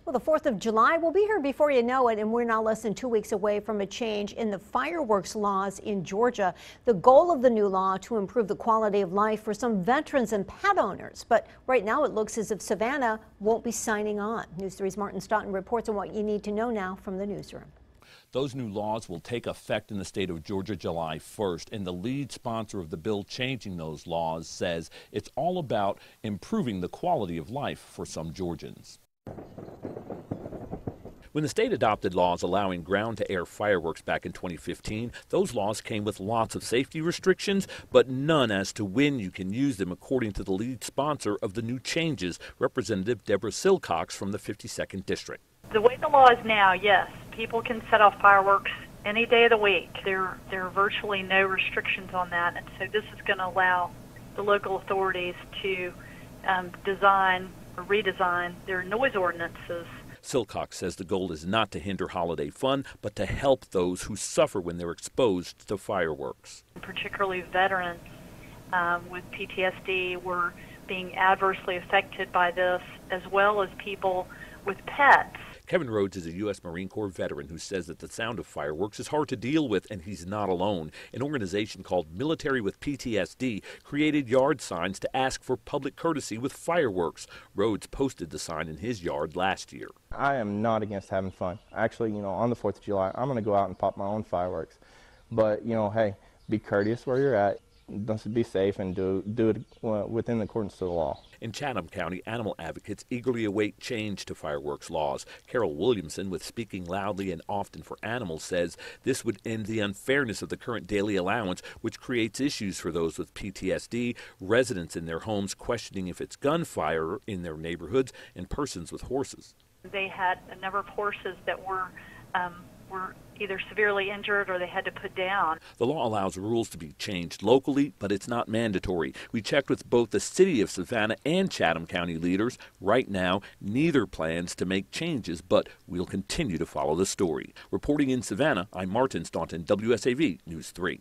Well, the 4th of July will be here before you know it, and we're now less than 2 weeks away from a change in the fireworks laws in Georgia. The goal of the new law to improve the quality of life for some veterans and pet owners. But right now it looks as if Savannah won't be signing on. News 3's Martin Staunton reports on what you need to know now from the newsroom. Those new laws will take effect in the state of Georgia July 1st, and the lead sponsor of the bill changing those laws says it's all about improving the quality of life for some Georgians. When the state adopted laws allowing ground-to-air fireworks back in 2015, those laws came with lots of safety restrictions, but none as to when you can use them, according to the lead sponsor of the new changes, Representative Deborah Silcox from the 52nd District. The way the law is now, yes, people can set off fireworks any day of the week. There are virtually no restrictions on that, and so this is going to allow the local authorities to design or redesign their noise ordinances. Silcox says the goal is not to hinder holiday fun, but to help those who suffer when they're exposed to fireworks. Particularly veterans with PTSD were being adversely affected by this, as well as people with pets. Kevin Rhodes is a U.S. Marine Corps veteran who says that the sound of fireworks is hard to deal with, and he's not alone. An organization called Military with PTSD created yard signs to ask for public courtesy with fireworks. Rhodes posted the sign in his yard last year. I am not against having fun. Actually, on the 4th of July, I'm going to go out and pop my own fireworks. But, hey, be courteous where you're at. Just be safe and do it within accordance to the law. In Chatham County, animal advocates eagerly await change to fireworks laws. Carol Williamson with Speaking Loudly and Often for Animals says this would end the unfairness of the current daily allowance, which creates issues for those with PTSD, residents in their homes questioning if it's gunfire in their neighborhoods, and persons with horses. They had a number of horses that were either severely injured or they had to put down. The law allows rules to be changed locally, but it's not mandatory. We checked with both the city of Savannah and Chatham County leaders. Right now, neither plans to make changes, but we'll continue to follow the story. Reporting in Savannah, I'm Martin Staunton, WSAV News 3.